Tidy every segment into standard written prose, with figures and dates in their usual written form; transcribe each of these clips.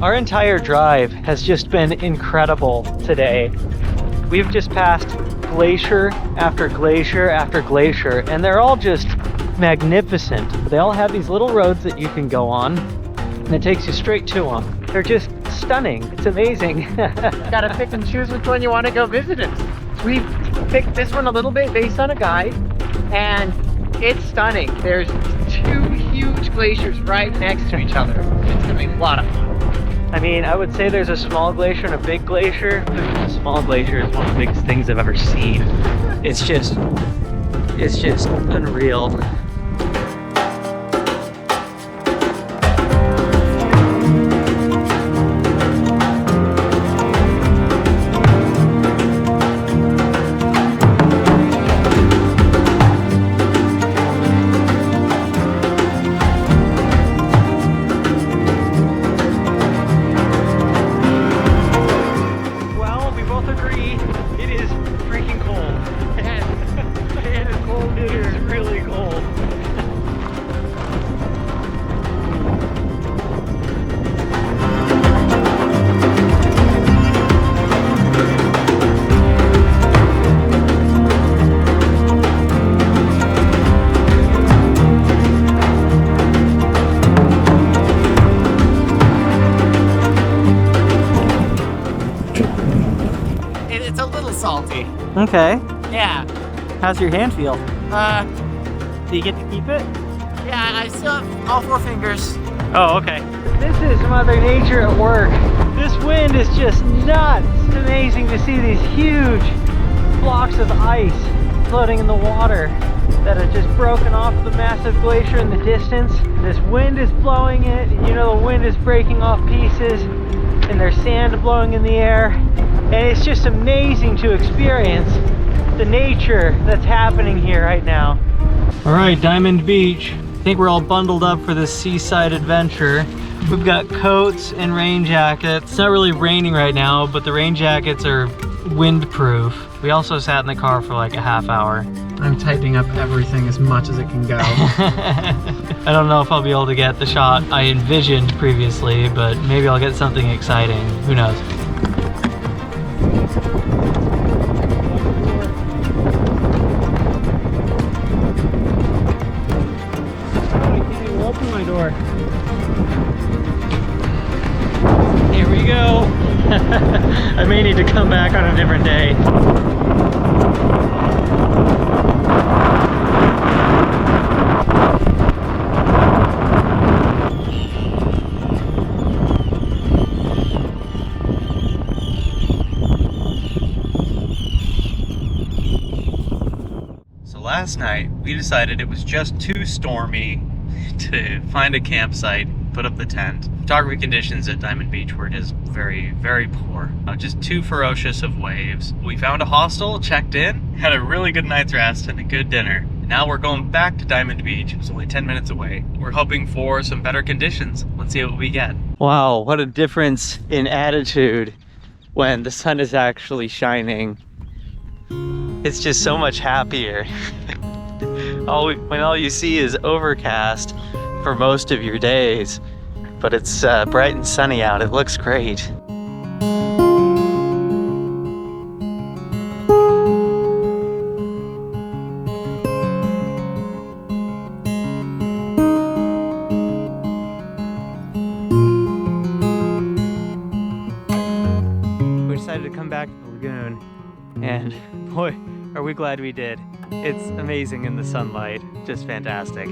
Our entire drive has just been incredible today. We've just passed glacier after glacier after glacier, and they're all just magnificent. They all have these little roads that you can go on, and it takes you straight to them. They're just stunning. It's amazing. Gotta pick and choose which one you want to go visit it. We picked this one a little bit based on a guide, and it's stunning. There's two huge glaciers right next to each other. It's gonna be a lot of fun. I mean, I would say there's a small glacier and a big glacier. The small glacier is one of the biggest things I've ever seen. It's just unreal. It's a little salty. Okay. Yeah. How's your hand feel? Do you get to keep it? Yeah, I still have all 4 fingers. Oh, okay. This is Mother Nature at work. This wind is just nuts. It's amazing to see these huge blocks of ice floating in the water that have just broken off the massive glacier in the distance. This wind is blowing it. You know, the wind is breaking off pieces, and there's sand blowing in the air. And it's just amazing to experience the nature that's happening here right now. All right, Diamond Beach. I think we're all bundled up for this seaside adventure. We've got coats and rain jackets. It's not really raining right now, but the rain jackets are windproof. We also sat in the car for like a half hour. I'm tightening up everything as much as it can go. I don't know if I'll be able to get the shot I envisioned previously, but maybe I'll get something exciting. Who knows? Open my door. Here we go. I may need to come back on a different day. So last night we decided it was just too stormy to find a campsite, put up the tent. Photography conditions at Diamond Beach were just very, very poor. Just too ferocious of waves. We found a hostel, checked in, had a really good night's rest and a good dinner. Now we're going back to Diamond Beach. It's only 10 minutes away. We're hoping for some better conditions. Let's see what we get. Wow, what a difference in attitude when the sun is actually shining. It's just so much happier. When all you see is overcast for most of your days, but it's bright and sunny out. It looks great. We decided to come back to the lagoon, and boy, are we glad we did. It's amazing in the sunlight, just fantastic.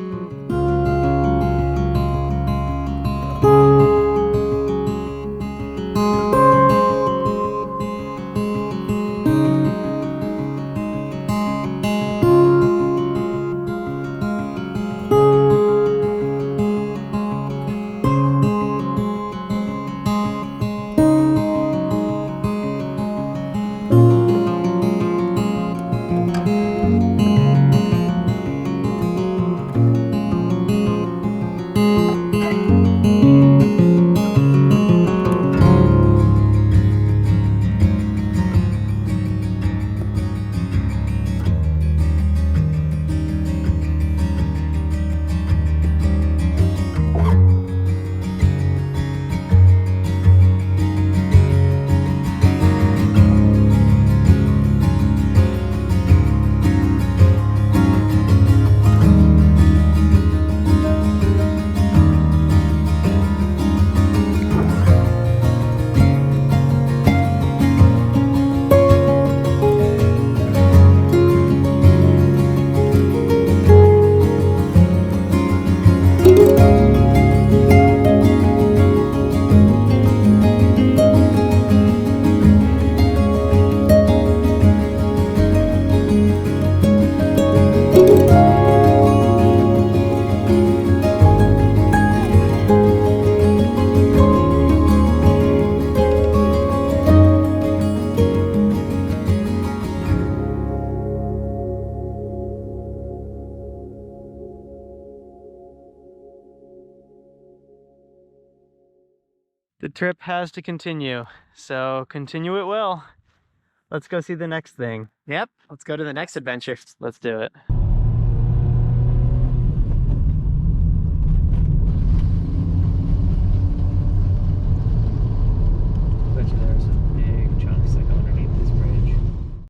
The trip has to continue, so continue it well. Let's go see the next thing. Yep, let's go to the next adventure. Let's do it.